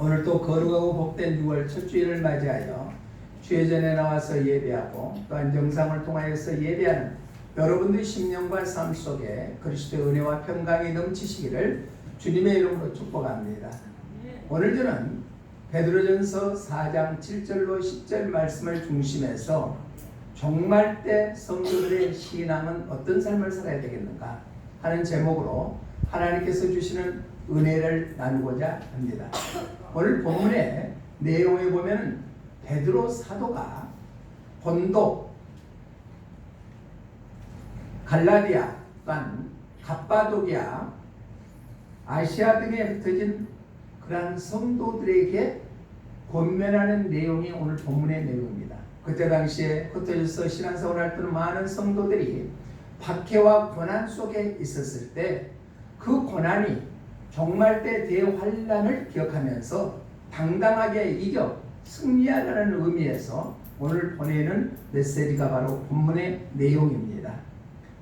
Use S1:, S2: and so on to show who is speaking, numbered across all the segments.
S1: 오늘 또 거룩하고 복된 6월 첫 주일을 맞이하여 주의 전에 나와서 예배하고 또한 영상을 통하여서 예배하는 여러분들의 심령과 삶 속에 그리스도의 은혜와 평강이 넘치시기를 주님의 이름으로 축복합니다. 오늘 저는 베드로전서 4장 7절로 10절 말씀을 중심해서 종말 때 성도들의 신앙은 어떤 삶을 살아야 되겠는가 하는 제목으로 하나님께서 주시는 은혜를 나누고자 합니다. 오늘 본문의 내용에 보면 베드로 사도가 본도, 갈라디아, 또한 갑바도기아, 아시아 등에 흩어진 그러한 성도들에게 권면하는 내용이 오늘 본문의 내용입니다. 그때 당시에 흩어져서 신앙생활을 할 때는 많은 성도들이 박해와 고난 속에 있었을 때 그 고난이 종말 때 대환란을 기억하면서 당당하게 이겨 승리하라는 의미에서 오늘 보내는 메시지가 바로 본문의 내용입니다.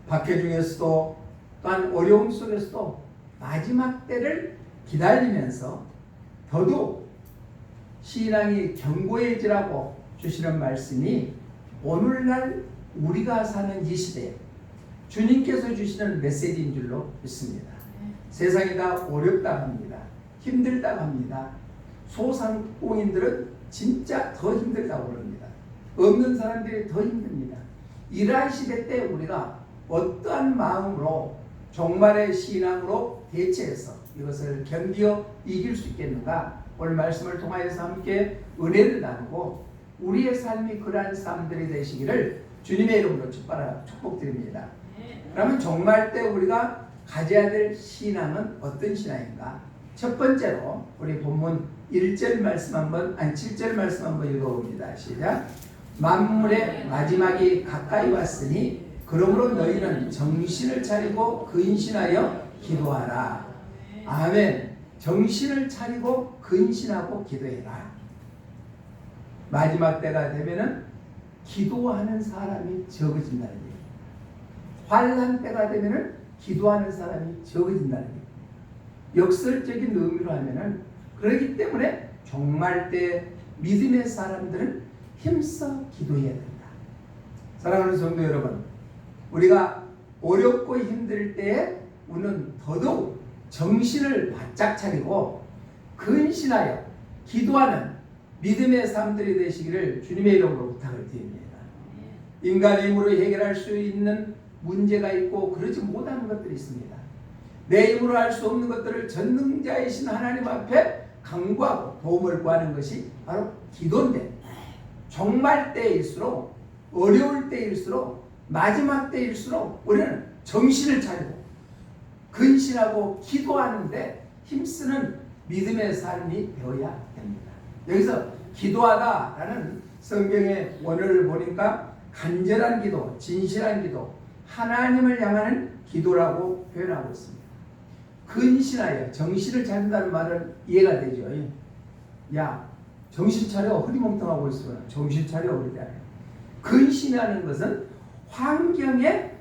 S1: 박해 중에서도 또한 어려움 속에서도 마지막 때를 기다리면서 더더욱 신앙이 견고해지라고 주시는 말씀이 오늘날 우리가 사는 이 시대에 주님께서 주시는 메시지인 줄로 믿습니다. 세상이 다 어렵다고 합니다. 힘들다고 합니다. 소상공인들은 진짜 더 힘들다고 그럽니다. 없는 사람들이 더 힘듭니다. 이러한 시대 때 우리가 어떠한 마음으로 종말의 신앙으로 대체해서 이것을 견디어 이길 수 있겠는가? 오늘 말씀을 통하여서 함께 은혜를 나누고 우리의 삶이 그러한 삶들이 되시기를 주님의 이름으로 축복드립니다. 그러면 종말 때 우리가 가져야 될 신앙은 어떤 신앙인가? 첫 번째로 우리 본문 7절 말씀 한번 읽어봅니다. 시작. 만물의 마지막이 가까이 왔으니 그러므로 너희는 정신을 차리고 근신하여 기도하라. 아멘. 정신을 차리고 근신하고 기도해라. 마지막 때가 되면은 기도하는 사람이 적어진다는 얘기예요. 환난 때가 되면은 기도하는 사람이 적어진다는 얘기예요. 역설적인 의미로 하면은 그렇기 때문에 종말 때 믿음의 사람들은 힘써 기도해야 된다. 사랑하는 성도 여러분, 우리가 어렵고 힘들 때에 우리는 더더욱 정신을 바짝 차리고 근신하여 기도하는 믿음의 삶들이 되시기를 주님의 이름으로 부탁을 드립니다. 인간의 힘으로 해결할 수 있는 문제가 있고 그러지 못하는 것들이 있습니다. 내 힘으로 할 수 없는 것들을 전능자이신 하나님 앞에 간구하고 도움을 구하는 것이 바로 기도인데, 종말 때일수록, 어려울 때일수록, 마지막 때일수록 우리는 정신을 차리고 근신하고 기도하는데 힘쓰는 믿음의 삶이 되어야 됩니다. 여기서 기도하다라는 성경의 원어를 보니까 간절한 기도, 진실한 기도, 하나님을 향하는 기도라고 표현하고 있습니다. 근신하여 정신을 차린다는 말은 이해가 되죠. 야, 정신 차려. 흐리멍텅하고 있으면 정신 차려. 그러지 않아요. 근신하는 것은 환경에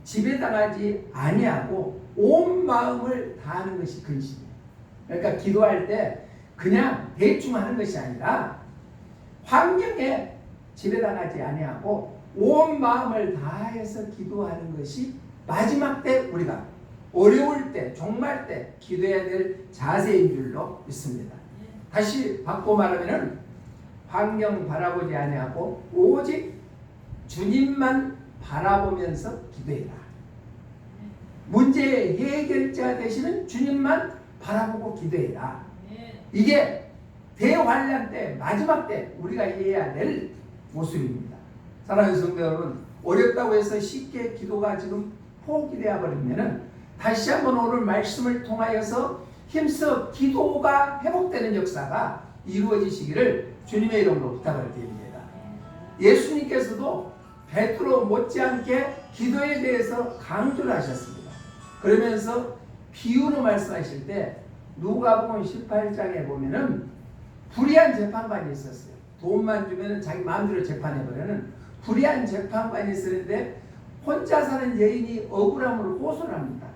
S1: 지배당하지 아니하고 온 마음을 다하는 것이 근신이에요. 그러니까 기도할 때 그냥 대충 하는 것이 아니라 환경에 지배당하지 아니하고 온 마음을 다해서 기도하는 것이 마지막 때 우리가 어려울 때, 종말 때 기도해야 될 자세인 줄로 믿습니다. 다시 바꿔 말하면 환경 바라보지 아니하고 오직 주님만 바라보면서 기도해라. 문제의 해결자 되시는 주님만 바라보고 기도해라. 이게 대환란 때, 마지막 때 우리가 해야 될 모습입니다. 사랑하는 성도 여러분, 어렵다고 해서 쉽게 기도가 지금 포기되어 버리면은 다시 한번 오늘 말씀을 통하여서 힘써 기도가 회복되는 역사가 이루어지시기를 주님의 이름으로 부탁을 드립니다. 예수님께서도 베드로 못지않게 기도에 대해서 강조를 하셨습니다. 그러면서 비유로 말씀하실 때 누가복음 18장에 보면은 불의한 재판관이 있었어요. 돈만 주면은 자기 마음대로 재판해버리는 불의한 재판관이 있었는데 혼자 사는 여인이 억울함으로 호소를 합니다.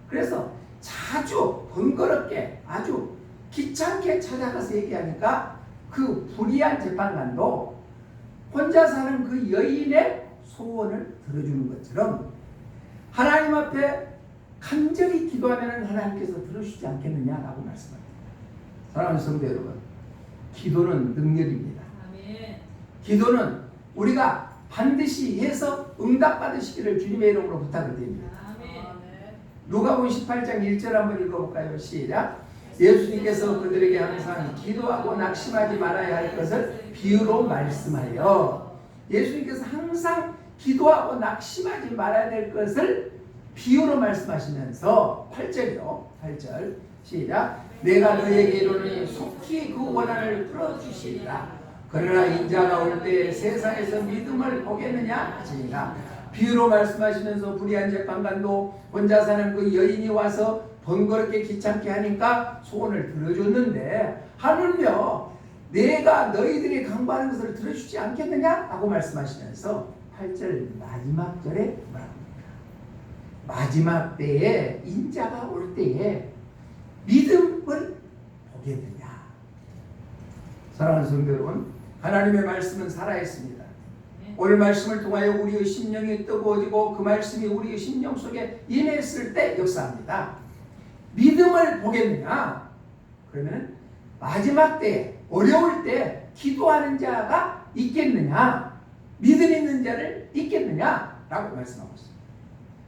S1: 그래서 자주 번거롭게 아주 귀찮게 찾아가서 얘기하니까 그 불의한 재판관도 혼자 사는 그 여인의 소원을 들어주는 것처럼 하나님 앞에 간절히 기도하면 하나님께서 들으시지 않겠느냐라고 말씀합니다. 사랑하는 성도 여러분, 기도는 능력입니다. 기도는 우리가 반드시 해서 응답받으시기를 주님의 이름으로 부탁을 드립니다. 누가복음 18장 1절 한번 읽어볼까요? 시작. 예수님께서 그들에게 항상 기도하고 낙심하지 말아야 할 것을 비유로 말씀하여, 예수님께서 항상 기도하고 낙심하지 말아야 될 것을 비유로 말씀하시면서 8절이요. 8절 시작. 내가 너에게 이르노니 속히 그 원한을 풀어주시리라. 그러나 인자가 올 때 세상에서 믿음을 보겠느냐 하시니라. 비유로 말씀하시면서 불의한 재판관도 혼자 사는 그 여인이 와서 번거롭게 귀찮게 하니까 소원을 들어줬는데 하물며 내가 너희들이 강구하는 것을 들어주지 않겠느냐? 라고 말씀하시면서 8절 마지막 절에 뭐라고 합니까? 마지막 때에 인자가 올 때에 믿음을 보겠느냐? 사랑하는 성도 여러분, 하나님의 말씀은 살아있습니다. 오늘 말씀을 통하여 우리의 심령이 뜨거워지고 그 말씀이 우리의 심령 속에 임했을 때 역사합니다. 믿음을 보겠느냐? 그러면 마지막 때, 어려울 때 기도하는 자가 있겠느냐? 믿음 있는 자를 있겠느냐? 라고 말씀하고 있습니다.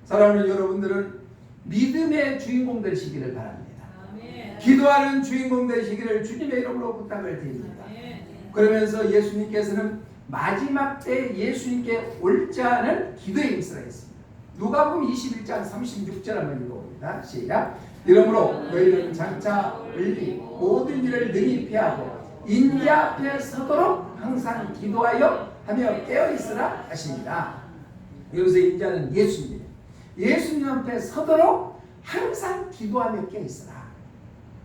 S1: 사랑하는 여러분들은 믿음의 주인공 되시기를 바랍니다. 기도하는 주인공 되시기를 주님의 이름으로 부탁을 드립니다. 그러면서 예수님께서는 마지막 때 예수님께 올 자는 기도에 힘쓰라 했습니다. 누가복음 21장 36절 한번 읽어봅니다. 시작. 이러므로 너희는 장차 을리 모든 일을 능히 피하고 인자 앞에 서도록 항상 기도하여 하며 깨어있으라 하십니다. 여기서 인자는 예수님이에요. 예수님 앞에 서도록 항상 기도하며 깨어있으라.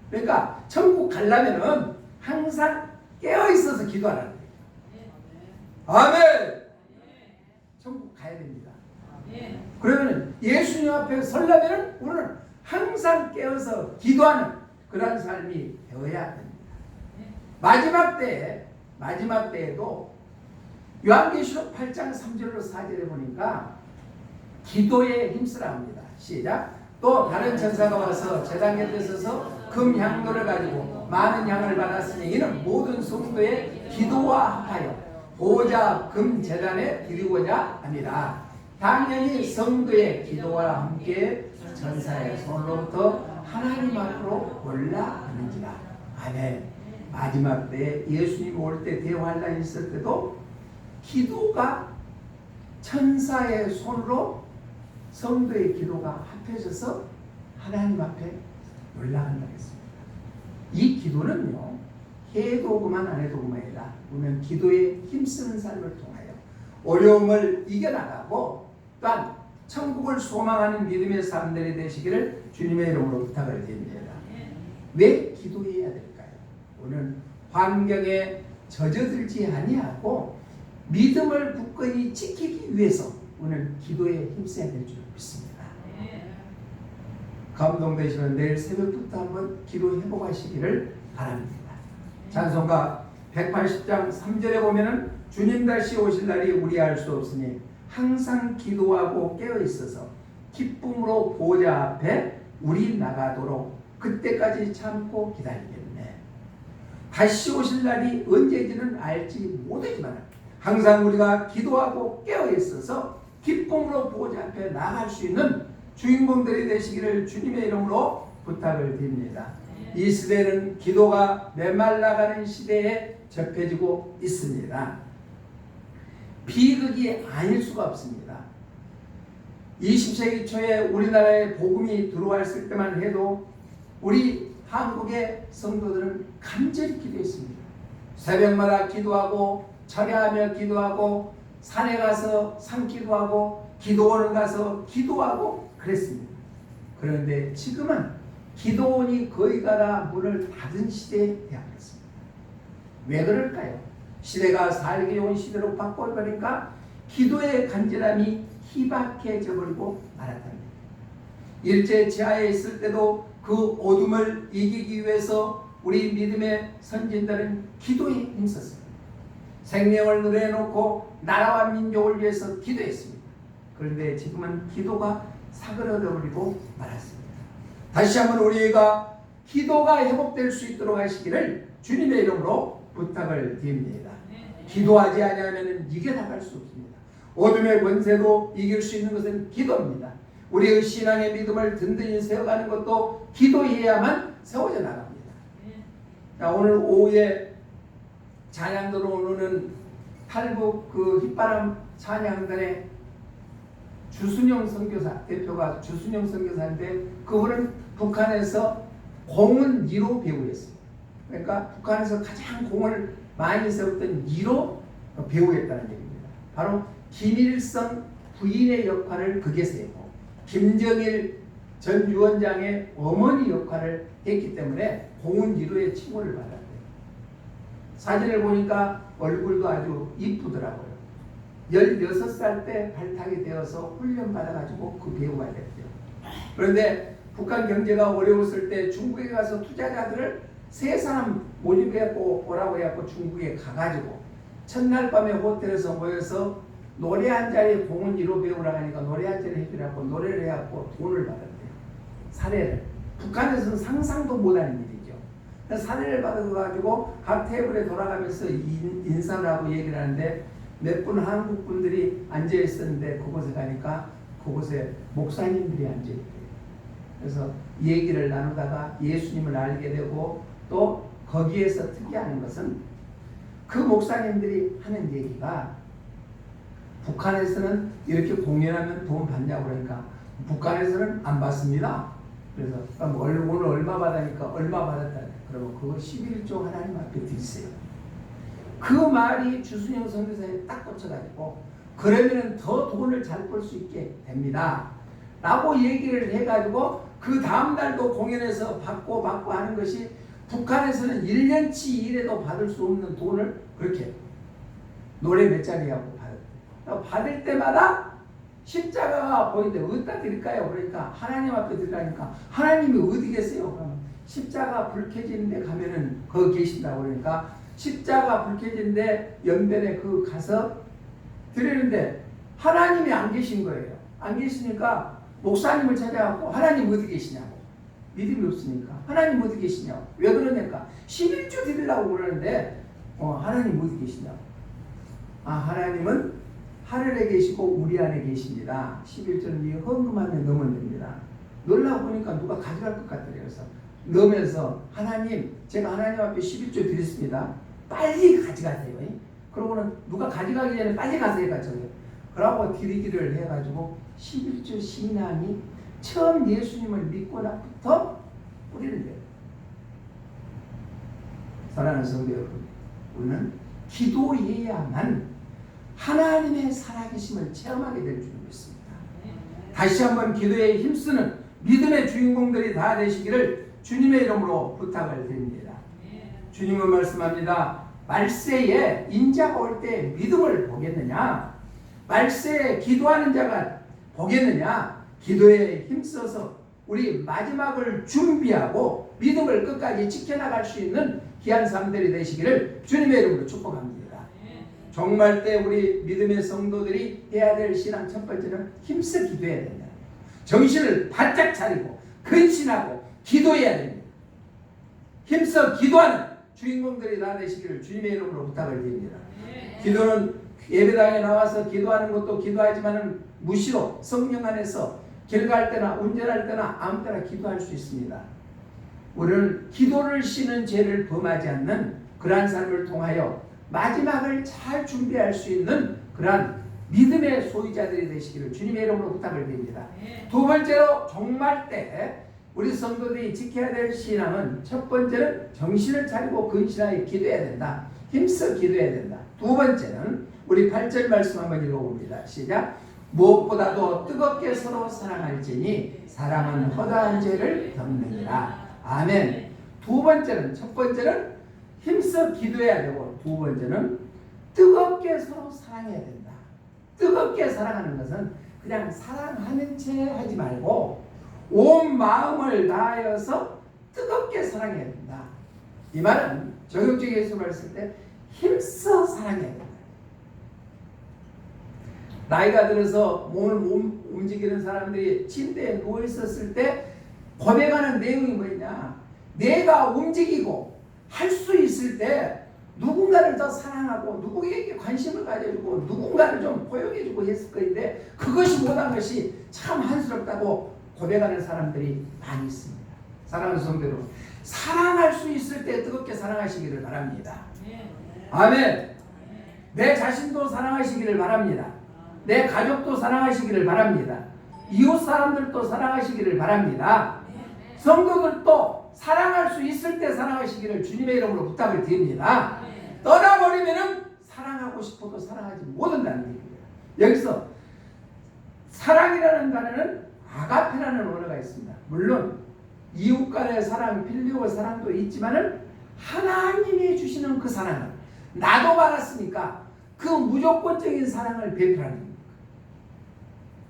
S1: 그러니까 천국 가려면은 항상 깨어있어서 기도하라는 거예요. 아멘. 천국 가야 됩니다. 그러면 예수님 앞에 서려면 우리는 항상 깨어서 기도하는 그런 삶이 되어야 됩니다. 마지막 때에도 요한계시록 8장 3절로 4절에 보니까 기도에 힘쓰라 합니다. 시작. 또 다른 천사가 와서 제단 곁에 서서 금 향로를 가지고 많은 향을 받았으니 이는 모든 성도의 기도와 합하여 보호자 금 제단에 드리고자 합니다. 당연히 성도의 기도와 함께 천사의 손으로부터 하나님 앞으로 올라가는지라. 아멘. 마지막 때 예수님 올 때 대환란이 있을 때도 기도가 천사의 손으로 성도의 기도가 합해져서 하나님 앞에 올라간다 했습니다. 이 기도는요, 해도 그만 안 해도 그만이다. 우리는 기도에 힘쓰는 삶을 통하여 어려움을 이겨나가고 또한 천국을 소망하는 믿음의 사람들이 되시기를 주님의 이름으로 부탁을 드립니다. 왜 기도해야 될까요? 우리는 환경에 젖어들지 아니하고 믿음을 굳건히 지키기 위해서 오늘 기도에 힘써야 될 줄 믿습니다. 감동되시면 내일 새벽부터 한번 기도해보고 하시기를 바랍니다. 찬송가 180장 3절에 보면은 주님 다시 오실 날이 우리 알 수 없으니 항상 기도하고 깨어있어서 기쁨으로 보좌 앞에 우리 나가도록 그때까지 참고 기다리겠네. 다시 오실 날이 언제인지는 알지 못하지만 항상 우리가 기도하고 깨어있어서 기쁨으로 보좌 앞에 나갈 수 있는 주인공들이 되시기를 주님의 이름으로 부탁을 드립니다. 이 시대는 기도가 메말라가는 시대에 접해지고 있습니다. 비극이 아닐 수가 없습니다. 20세기 초에 우리나라에 복음이 들어왔을 때만 해도 우리 한국의 성도들은 간절히 기도했습니다. 새벽마다 기도하고 철야하며 기도하고 산에 가서 산기도하고 기도원을 가서 기도하고 그랬습니다. 그런데 지금은 기도원이 거의 다 문을 닫은 시대에 되었습니다. 왜 그럴까요? 시대가 살기 좋은 시대로 바꿔버리니까 기도의 간절함이 희박해져 버리고 말았답니다. 일제 지하에 있을 때도 그 어둠을 이기기 위해서 우리 믿음의 선진들은 기도에 힘썼습니다. 생명을 내놓고 나라와 민족을 위해서 기도했습니다. 그런데 지금은 기도가 사그러져 버리고 말았습니다. 다시 한번 우리가 기도가 회복될 수 있도록 하시기를 주님의 이름으로 부탁을 드립니다. 기도하지 아니하면 이겨나갈 수 없습니다. 어둠의 권세도 이길 수 있는 것은 기도입니다. 우리의 신앙의 믿음을 든든히 세워가는 것도 기도해야만 세워져 나갑니다. 자, 오늘 오후에 찬양도로 오르는 탈북 그 휘바람 찬양단의 주순영 선교사, 대표가 주순영 선교사인데 그분은 북한에서 공은 2로 배우였습니다. 그러니까 북한에서 가장 공을 많이 세웠던 2로 배우였다는 얘기입니다. 바로 김일성 부인의 역할을 극에서 했고 김정일 전 위원장의 어머니 역할을 했기 때문에 공은 2로의 칭호를 받았대요. 사진을 보니까 얼굴도 아주 이쁘더라고요. 16살 때 발탁이 되어서 훈련받아가지고 그 배우가 됐대요. 그런데 북한 경제가 어려웠을 때 중국에 가서 투자자들을 3사람 모집해갖고 오라고 해갖고 중국에 가가지고 첫날 밤에 호텔에서 모여서 노래 한 자리 공은 2로 배우라고 하니까 노래 한 자리 해주라고 노래를 해갖고 돈을 받았대요. 사례를. 북한에서는 상상도 못하는 일이죠. 사례를 받아가지고 각 테이블에 돌아가면서 인사를 하고 얘기를 하는데 몇 분 한국 분들이 앉아 있었는데 그곳에 가니까 그곳에 목사님들이 앉아 있대요. 그래서 얘기를 나누다가 예수님을 알게 되고 또 거기에서 특이한 것은 그 목사님들이 하는 얘기가 북한에서는 이렇게 공연하면 돈 받냐고 그러니까 북한에서는 안 받습니다. 그래서 오늘 얼마 받으니까 얼마 받았다. 그러면 그거 11조 하나님 앞에 드리세요. 그 말이 주순영 선교사에 딱 꽂혀가지고 그러면 더 돈을 잘 벌 수 있게 됩니다. 라고 얘기를 해가지고 그 다음날도 공연에서 받고 하는 것이 북한에서는 1년치 일해도 받을 수 없는 돈을 그렇게 노래 몇 자리하고 받았대요. 받을 때마다 십자가가 보이는데 어디다 드릴까요? 그러니까 하나님 앞에 드리라니까 하나님이 어디 계세요? 그러면 십자가 불 켜지는 데 가면은 거기 계신다고 그러니까 십자가 불 켜지는데 연변에 그 가서 드리는데 하나님이 안 계신 거예요. 안 계시니까 목사님을 찾아갖고 하나님 어디 계시냐고. 믿음이 없으니까 하나님 어디 계시냐고. 왜 그러냐니까 11조 드리려고 그러는데 하나님 어디 계시냐고. 하나님은 하늘에 계시고 우리 안에 계십니다. 11조는 이 헌금하면 넣으면 됩니다. 넣으려고 보니까 누가 가져갈 것 같더래요. 그래서 넣으면서 하나님 제가 하나님 앞에 11조 드렸습니다. 빨리 가져가세요. 그러고는 누가 가져가기 전에 빨리 가세요. 그러고 드리기를 해가지고 11조 신앙이 처음 예수님을 믿고 나부터 우리는 돼요. 사랑하는 성도 여러분, 우리는 기도해야만 하나님의 살아계심을 체험하게 될 줄 믿습니다. 다시 한번 기도에 힘쓰는 믿음의 주인공들이 다 되시기를 주님의 이름으로 부탁을 드립니다. 주님은 말씀합니다. 말세에 인자가 올 때 믿음을 보겠느냐? 말세에 기도하는 자가 보겠느냐? 기도에 힘써서 우리 마지막을 준비하고 믿음을 끝까지 지켜나갈 수 있는 귀한 삶들이 되시기를 주님의 이름으로 축복합니다. 정말 때 우리 믿음의 성도들이 해야 될 신앙 첫 번째는 힘써 기도해야 된다. 정신을 바짝 차리고 근신하고 기도해야 됩니다. 힘써 기도하는 주인공들이 다 되시기를 주님의 이름으로 부탁을 드립니다. 기도는 예배당에 나와서 기도하는 것도 기도하지만 무시로 성령 안에서 길 갈 때나 운전할 때나 아무 때나 기도할 수 있습니다. 우리는 기도를 쉬는 죄를 범하지 않는 그러한 삶을 통하여 마지막을 잘 준비할 수 있는 그러한 믿음의 소유자들이 되시기를 주님의 이름으로 부탁을 드립니다. 두 번째로 종말 때 우리 성도들이 지켜야 될 신앙은 첫 번째는 정신을 차리고 근신하여 기도해야 된다. 힘써 기도해야 된다. 두 번째는 우리 8절 말씀 한번 읽어봅니다. 시작. 무엇보다도 뜨겁게 서로 사랑할지니 사랑은 허다한 죄를 덮느니라. 아멘. 두 번째는 첫 번째는 힘써 기도해야 되고 두 번째는 뜨겁게 서로 사랑해야 된다. 뜨겁게 사랑하는 것은 그냥 사랑하는 채 하지 말고 온 마음을 다하여서 뜨겁게 사랑해야 된다. 이 말은 적용적인 예수를 했을 때 힘써 사랑해야 된다. 나이가 들어서 몸을 움직이는 사람들이 침대에 누워 있었을 때 고백하는 내용이 뭐냐? 내가 움직이고 할 수 있을 때 누군가를 더 사랑하고 누구에게 관심을 가져주고 누군가를 좀 포용해주고 했을 것인데 그것이 못한 것이 참 한스럽다고 고백하는 사람들이 많이 있습니다. 사랑하는 성도 여러분, 사랑할 수 있을 때 뜨겁게 사랑하시기를 바랍니다. 아멘. 내 자신도 사랑하시기를 바랍니다. 내 가족도 사랑하시기를 바랍니다. 이웃 사람들도 사랑하시기를 바랍니다. 성도들도 사랑할 수 있을 때 사랑하시기를 주님의 이름으로 부탁을 드립니다. 떠나버리면은 사랑하고 싶어도 사랑하지 못한다는 얘기입니다. 여기서 사랑이라는 단어는 아가페라는 언어가 있습니다. 물론 이웃 간의 사랑, 필리오 사랑도 있지만은 하나님이 주시는 그 사랑은 나도 받았으니까 그 무조건적인 사랑을 베풀하는 겁니다.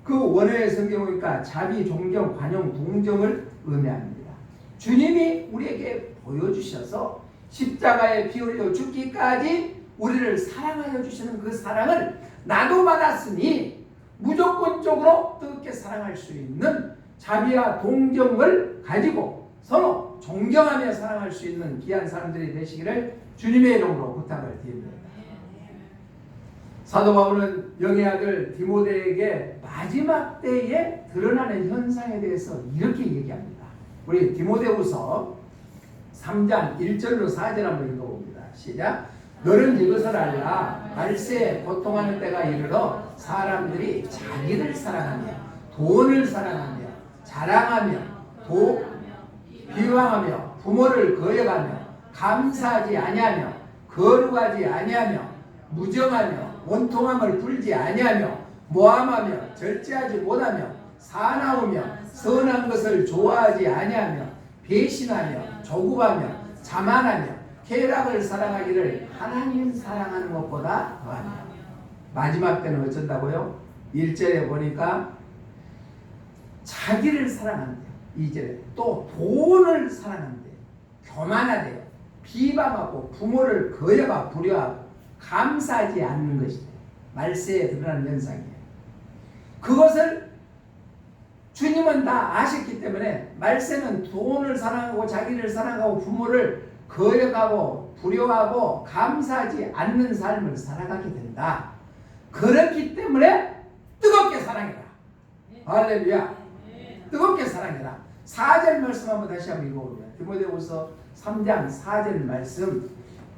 S1: 그 원어의 성경 보니까 자비, 존경, 관용, 동정을 의미합니다. 주님이 우리에게 보여주셔서 십자가에 피 흘려 죽기까지 우리를 사랑하여 주시는 그 사랑을 나도 받았으니 무조건적으로 뜨겁게 사랑할 수 있는 자비와 동정을 가지고 서로 존경하며 사랑할 수 있는 귀한 사람들이 되시기를 주님의 이름으로 부탁을 드립니다. 사도 바울은 영의 아들 디모데에게 마지막 때에 드러나는 현상에 대해서 이렇게 얘기합니다. 우리 디모데후서 3장 1절로 4절 한번 읽어봅니다. 시작. 너는 이것을 알라. 말세에 고통하는 때가 이르러 사람들이 자기를 사랑하며 돈을 사랑하며 자랑하며 비방하며 부모를 거역하며 감사하지 아니하며 거룩하지 아니하며 무정하며 원통함을 풀지 아니하며 모함하며 절제하지 못하며 사나우며 선한 것을 좋아하지 아니하며 배신하며 조급하며 자만하며 쾌락을 사랑하기를 하나님 사랑하는 것보다 더하며. 마지막 때는 어쩐다고요? 1절에 보니까 자기를 사랑한대요. 2절에 또 돈을 사랑한대요. 교만하대요. 비방하고 부모를 거역하고 불효하고 감사하지 않는 것이래요. 말세에 드러나는 현상이에요. 그것을 주님은 다 아셨기 때문에 말세는 돈을 사랑하고 자기를 사랑하고 부모를 거역하고 불효하고 감사하지 않는 삶을 살아가게 된다. 그렇기 때문에 뜨겁게 사랑해라. 할렐루야. 뜨겁게 사랑해라. 4절 말씀 한번 다시 한번 읽어보면 디모데후서 3장 4절 말씀.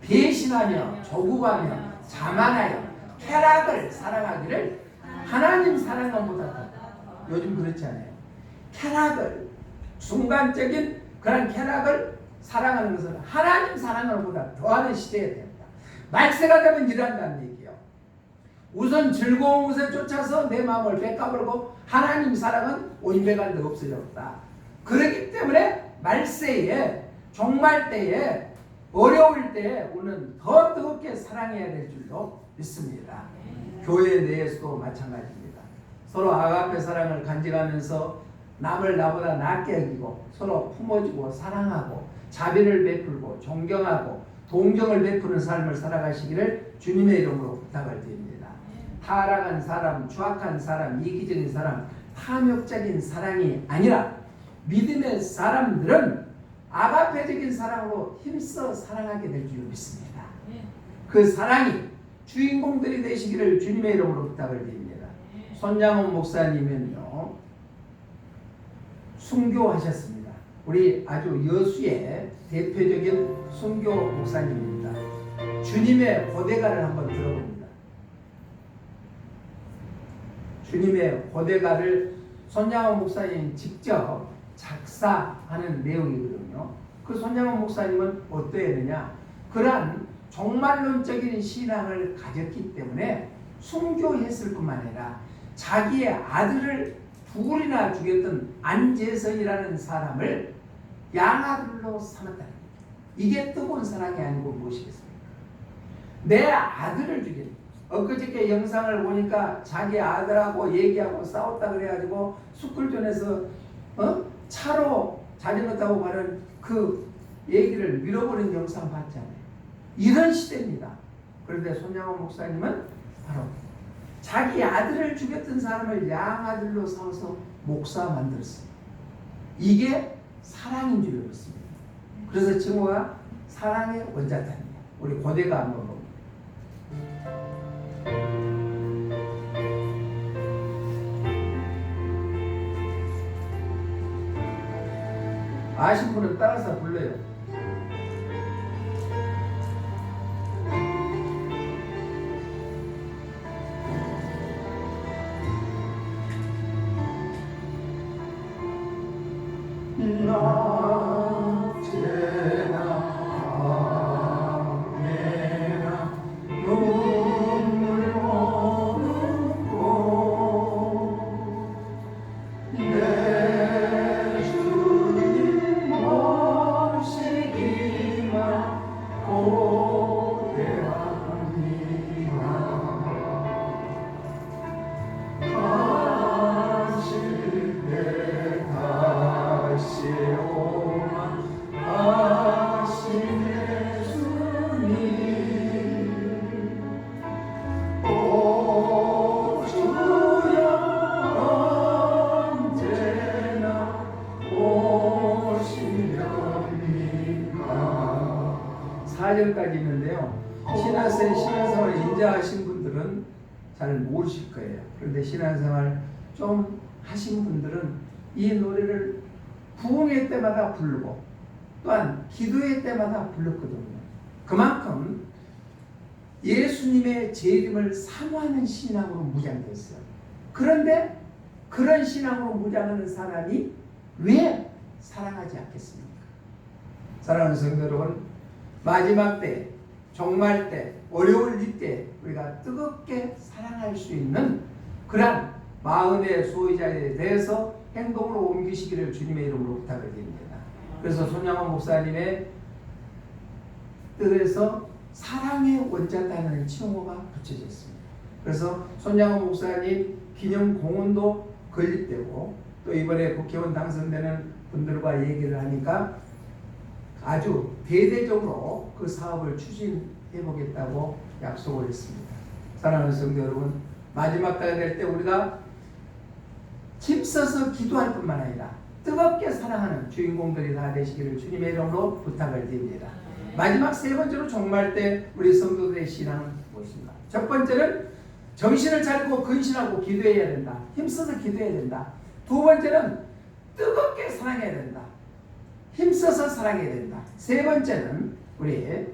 S1: 배신하며 조급하며 자만하여 쾌락을 사랑하기를 하나님 사랑하는 것보다 더. 요즘 그렇지 않아요. 쾌락을, 순간적인 그런 쾌락을 사랑하는 것은 하나님 사랑하는 것보다 더하는 시대에 됩니다. 말세가 되면 일한다는 얘기예요. 우선 즐거운 것에 쫓아서 내 마음을 뺏가버리고 하나님 사랑은 오인배간데 없어졌다. 그렇기 때문에 말세에 종말 때에 어려울 때에 우리는 더 뜨겁게 사랑해야 될 줄도 믿습니다. 교회 내에서도 마찬가지입니다. 서로 아가페 사랑을 간직하면서 남을 나보다 낫게 여기고 서로 품어주고 사랑하고 자비를 베풀고 존경하고 동정을 베푸는 삶을 살아가시기를 주님의 이름으로 부탁을 드립니다. 타락한 사람, 추악한 사람, 이기적인 사람, 탐욕적인 사랑이 아니라 믿음의 사람들은 아가페적인 사랑으로 힘써 사랑하게 될 줄 믿습니다. 그 사랑이 주인공들이 되시기를 주님의 이름으로 부탁을 드립니다. 손양원 목사님은요, 순교하셨습니다. 우리 아주 여수의 대표적인 순교 목사님입니다. 주님의 고대가를 한번 들어봅니다. 주님의 고대가를 손양원 목사님 직접 작사하는 내용이거든요. 그 손양원 목사님은 어떠했느냐? 그러한 종말론적인 신앙을 가졌기 때문에 순교했을 뿐만 아니라 자기의 아들을 둘이나 죽였던 안재선이라는 사람을 양아들로 삼았다는 거예요. 이게 뜨거운 사랑이 아니고 무엇이겠습니까? 내 아들을 죽인, 엊그저께 영상을 보니까 자기 아들하고 얘기하고 싸웠다 그래가지고 숙굴전에서 차로 자전거 타고 가는 그 얘기를 밀어버린 영상 봤잖아요. 이런 시대입니다. 그런데 손양원 목사님은 바로 자기 아들을 죽였던 사람을 양아들로 삼아서 목사 만들었습니다. 이게 사랑인 줄 알았습니다. 그래서 증오가 사랑의 원자탄입니다. 우리 고대가 한번 봅니다. 아신 분은 따라서 불러요. 까지 있는데요. 신앙생활을 인자하신 분들은 잘 모르실 거예요. 그런데 신앙생활 좀 하신 분들은 이 노래를 부흥회 때마다 부르고 또한 기도회 때마다 불렀거든요. 그만큼 예수님의 재림을 사모하는 신앙으로 무장됐어요. 그런데 그런 신앙으로 무장하는 사람이 왜 사랑하지 않겠습니까? 사랑하는 성도 여러분, 마지막 때, 종말 때, 어려울 때 우리가 뜨겁게 사랑할 수 있는 그런 마음의 소유자에 대해서 행동으로 옮기시기를 주님의 이름으로 부탁을 드립니다. 그래서 손양원 목사님의 뜻에서 사랑의 원자단을 칭호가 붙여졌습니다. 그래서 손양원 목사님 기념 공원도 건립되고 또 이번에 국회의원 당선되는 분들과 얘기를 하니까 아주 대대적으로 그 사업을 추진해 보겠다고 약속을 했습니다. 사랑하는 성도 여러분, 마지막 때가 될 때 우리가 힘써서 기도할 뿐만 아니라 뜨겁게 사랑하는 주인공들이 다 되시기를 주님의 이름으로 부탁을 드립니다. 마지막 세 번째로 종말 때 우리 성도들의 신앙은 무엇인가? 첫 번째는 정신을 차리고 근신하고 기도해야 된다. 힘써서 기도해야 된다. 두 번째는 뜨겁게 사랑해야 된다. 힘써서 사랑해야 된다. 세 번째는 우리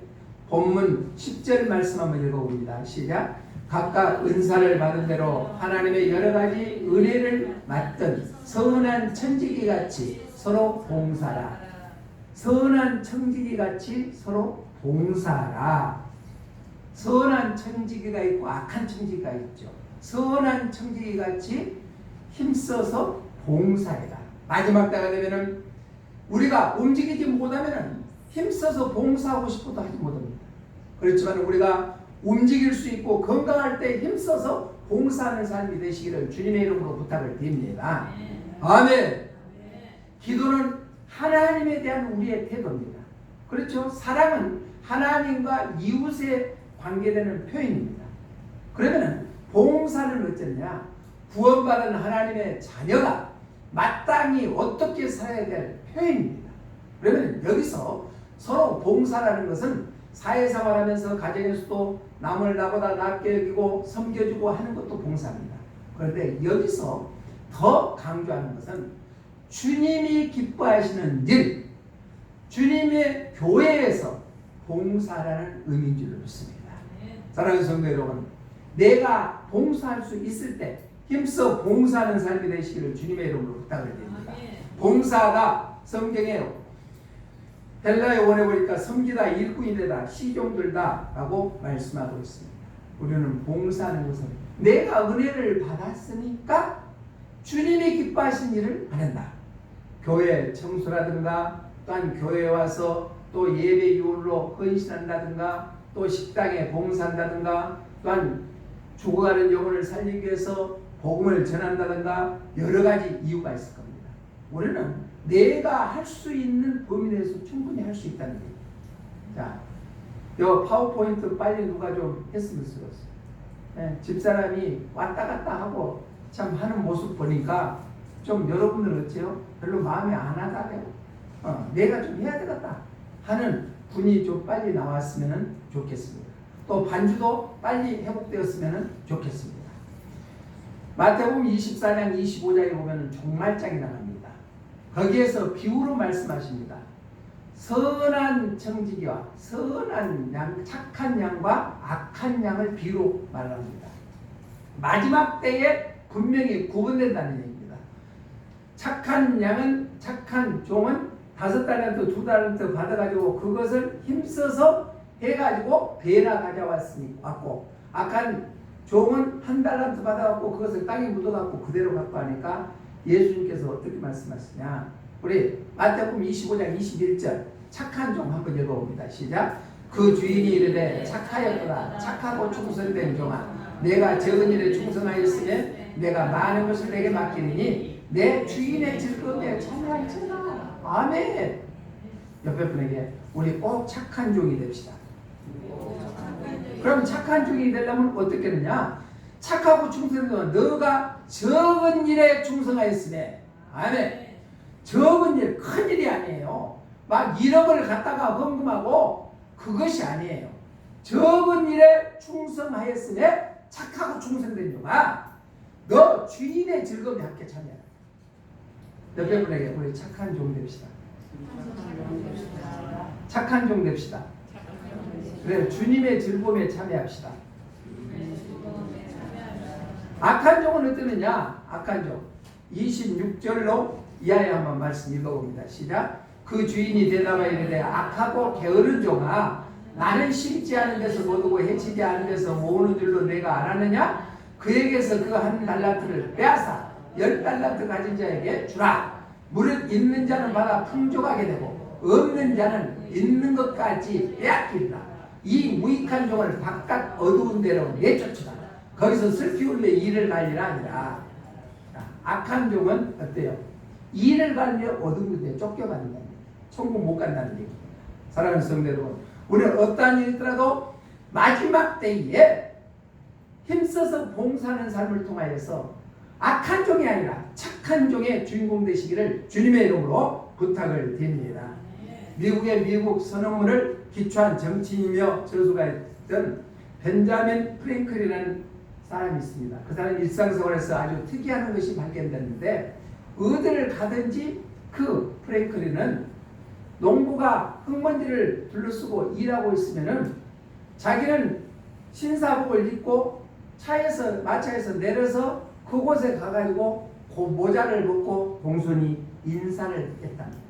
S1: 본문 10절 말씀 한번 읽어봅니다. 시작. 각각 은사를 받은 대로 하나님의 여러 가지 은혜를 맡던 선한 청지기같이 서로 봉사라. 선한 청지기같이 서로 봉사라. 선한 청지기가 있고 악한 청지기가 있죠. 선한 청지기같이 힘써서 봉사해라. 마지막 때가 되면은 우리가 움직이지 못하면 힘써서 봉사하고 싶어도 하지 못합니다. 그렇지만 우리가 움직일 수 있고 건강할 때 힘써서 봉사하는 삶이 되시기를 주님의 이름으로 부탁을 드립니다. 아멘. 기도는 하나님에 대한 우리의 태도입니다. 그렇죠? 사랑은 하나님과 이웃에 관계되는 표현입니다. 그러면 봉사는 어쩌냐? 구원받은 하나님의 자녀가 마땅히 어떻게 살아야 될 표현입니다. 그러면 여기서 서로 봉사라는 것은 사회생활하면서 가정에서도 남을 나보다 낫게 여기고 섬겨주고 하는 것도 봉사입니다. 그런데 여기서 더 강조하는 것은 주님이 기뻐하시는 일, 주님의 교회에서 봉사라는 의미인 줄 믿습니다. 사랑하는 성도 여러분, 내가 봉사할 수 있을 때 힘써 봉사하는 삶이 되시기를 주님의 이름으로 부탁을 드립니다. 봉사가 성경에 헬라어 원에 보니까 섬기다, 일꾼이되다, 시종들다 라고 말씀하고 있습니다. 우리는 봉사하는 것은 내가 은혜를 받았으니까 주님이 기뻐하신 일을 하는다. 교회 청소라든가 또한 교회에 와서 또 예배 유울로 헌신한다든가 또 식당에 봉사한다든가 또한 죽어가는 영혼을 살리기 위해서 복음을 전한다든가 여러 가지 이유가 있을 겁니다. 우리는 내가 할 수 있는 범위 내에서 충분히 할 수 있다는 거예요. 자, 요 파워포인트 빨리 누가 좀 했으면 좋겠어요. 예, 집사람이 왔다 갔다 하고 참 하는 모습 보니까 좀 여러분들 어째요? 별로 마음에 안 하다고요? 내가 좀 해야 되겠다 하는 분이 좀 빨리 나왔으면 좋겠습니다. 또 반주도 빨리 회복되었으면 좋겠습니다. 마태복음 24장 25장에 보면 종말장이 나갑니다. 거기에서 비유로 말씀하십니다. 선한 청지기와 선한 양, 착한 양과 악한 양을 비유로 말합니다. 마지막 때에 분명히 구분된다는 얘기입니다. 착한 양은, 착한 종은 5달란트, 2달란트 받아가지고 그것을 힘써서 해가지고 배나 가져왔고, 악한 종은 1달란트 받아갖고 그것을 땅에 묻어갖고 그대로 갖고 하니까 예수님께서 어떻게 말씀하시냐. 우리 마태복음 25장 21절 착한 종 한번 읽어봅니다. 시작. 그 주인이 이르되 착하였구나. 착하고 충성된 종아, 내가 적은 일에 충성하였으면 내가 많은 것을 내게 맡기니 내 주인의 즐거움에 참여할지어다. 아멘. 옆에 분에게 우리 꼭 착한 종이 됩시다. 그럼 착한 종이 되려면 어떻게 되느냐? 착하고 충성된 너가 적은 일에 충성하였으면, 아멘. 적은 일, 큰 일이 아니에요. 막 1억을 갖다가 헌금하고 그것이 아니에요. 적은 일에 충성하였으면 착하고 충성된 종아, 너 주인의 즐거움에 함께 참여하라. 옆에 분에게 우리 착한 종 됩시다. 착한 종 됩시다. 그래, 주님의 즐거움에 참여합시다. 악한 종은 어떠느냐? 악한 종 26절로 이하에 한번 말씀 읽어봅니다. 시작. 그 주인이 대답하여 이르되 악하고 게으른 종아, 나는 심지 않은 데서 거두고 해치지 않은 데서 모으는 줄로 내가 알았느냐? 그에게서 그 1달란트를 빼앗아 10달란트 가진 자에게 주라. 무릇 있는 자는 받아 풍족하게 되고 없는 자는 있는 것까지 빼앗기리라. 이 무익한 종을 바깥 어두운 데로 내쫓으라. 거기서 슬피 울며 이를 갈리라 하니라. 악한 종은 어때요? 이를 갈며 어두운 데 쫓겨간다는 얘기예요. 천국 못 간다는 얘기입니다. 사랑하는 성도 여러분, 우리는 어떠한 일이 있더라도 마지막 때에 힘써서 봉사하는 삶을 통하여서 악한 종이 아니라 착한 종의 주인공 되시기를 주님의 이름으로 부탁을 드립니다. 미국의 미국 선언문을 기초한 정치인이며 저수가 있던 벤자민 프랭클이라는 사람이 있습니다. 그 사람이 일상생활에서 아주 특이한 것이 발견됐는데, 어디를 가든지 그 프랭클리는 농부가 흙먼지를 둘러쓰고 일하고 있으면은 자기는 신사복을 입고 마차에서 내려서 그곳에 가가지고 그 모자를 벗고 공손히 인사를 했답니다.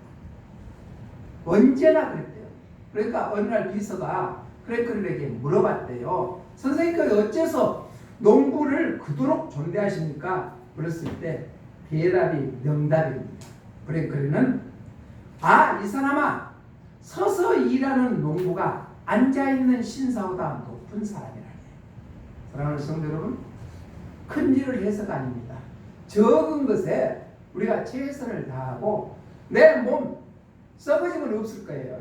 S1: 언제나 그랬대요. 그러니까 어느 날 비서가 프랭클린에게 물어봤대요. 선생님께서 어째서 농부를 그토록 존대하십니까? 그랬을 때 대답이 명답입니다. 프랭클린은 이 사람아, 서서 일하는 농부가 앉아있는 신사보다 높은 사람이라네. 사랑하는 성도 여러분, 큰 일을 해서가 아닙니다. 적은 것에 우리가 최선을 다하고 내 몸 썩어짐은 없을 거예요.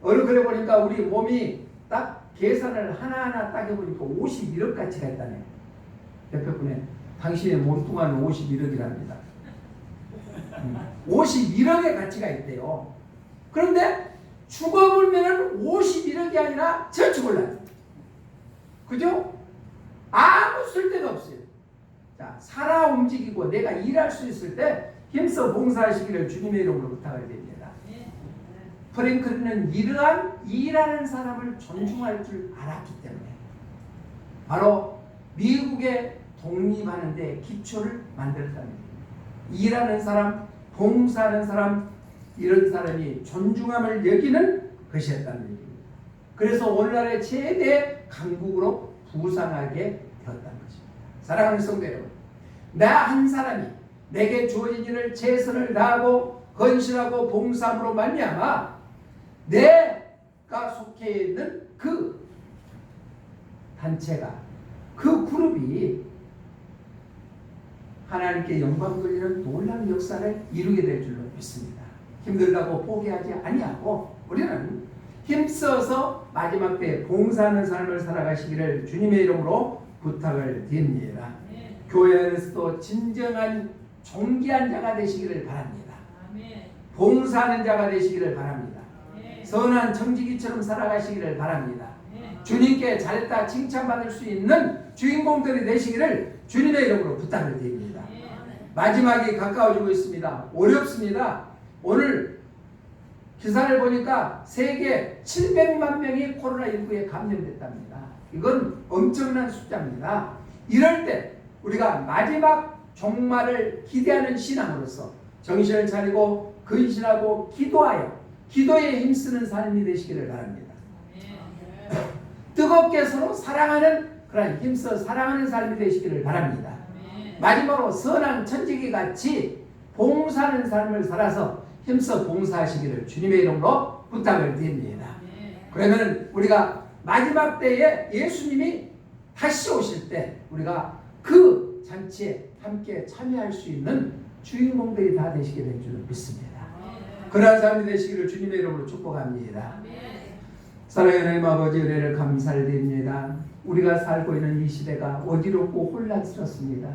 S1: 어느 그래 보니까 우리 몸이 딱 계산을 하나하나 딱 해보니까 51억 가치가 있다네요. 옆에 분에 당신의 몸뚱아는 51억이랍니다. 51억의 가치가 있대요. 그런데 죽어버리면 51억이 아니라 저축을 해요. 그죠? 아무 쓸데가 없어요. 자, 살아 움직이고 내가 일할 수 있을 때 힘써 봉사하시기를 주님의 이름으로 부탁을 드립니다. 프랭클린은 이러한 일하는 사람을 존중할 줄 알았기 때문에 바로 미국의 독립하는 데 기초를 만들었다는 얘기입니다. 일하는 사람, 봉사하는 사람, 이런 사람이 존중함을 여기는 것이었다는 얘기입니다. 그래서 오늘날의 최대 강국으로 부상하게 되었다는 것입니다. 사랑하는 성도 여러분, 나 한 사람이 내게 주어진 일을 최선을 다하고 헌신하고 봉사함으로 말미암아 내가 속해 있는 그 단체가, 그 그룹이 하나님께 영광 돌리는 놀라운 역사를 이루게 될 줄로 믿습니다. 힘들다고 포기하지 아니하고 우리는 힘써서 마지막 때 봉사하는 삶을 살아가시기를 주님의 이름으로 부탁을 드립니다. 교회 안에서도 진정한 존귀한 자가 되시기를 바랍니다. 봉사하는 자가 되시기를 바랍니다. 선한 청지기처럼 살아가시기를 바랍니다. 주님께 잘했다 칭찬받을 수 있는 주인공들이 되시기를 주님의 이름으로 부탁을 드립니다. 마지막이 가까워지고 있습니다. 어렵습니다. 오늘 기사를 보니까 세계 700만 명이 코로나19에 감염됐답니다. 이건 엄청난 숫자입니다. 이럴 때 우리가 마지막 종말을 기대하는 신앙으로서 정신을 차리고 근신하고 기도하여 기도에 힘쓰는 삶이 되시기를 바랍니다. 뜨겁게 서로 사랑하는 그런 힘써 사랑하는 삶이 되시기를 바랍니다. 마지막으로 선한 천지기 같이 봉사하는 삶을 살아서 힘써 봉사하시기를 주님의 이름으로 부탁을 드립니다. 그러면 우리가 마지막 때에 예수님이 다시 오실 때 우리가 그 잔치에 함께 참여할 수 있는 주인공들이 다 되시게 될 줄 믿습니다. 그러한 삶이 되시기를 주님의 이름으로 축복합니다. 사랑하는 하나님 아버지 은혜를 감사를 드립니다. 우리가 살고 있는 이 시대가 어지럽고 혼란스럽습니다.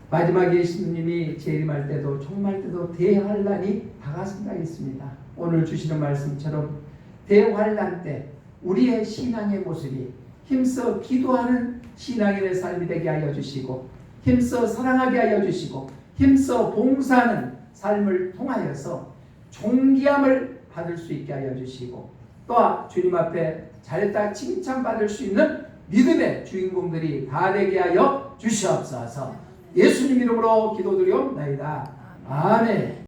S1: 마지막 예수님이 재림할 때도 종말 때도 대환란이 다가선다 했습니다. 오늘 주시는 말씀처럼 대환란 때 우리의 신앙의 모습이 힘써 기도하는 신앙인의 삶이 되게 하여 주시고 힘써 사랑하게 하여 주시고 힘써 봉사하는 삶을 통하여서 존귀함을 받을 수 있게 하여 주시고 또한 주님 앞에 잘했다 칭찬받을 수 있는 믿음의 주인공들이 다 되게 하여 주시옵소서. 예수님 이름으로 기도드리옵나이다. 아멘.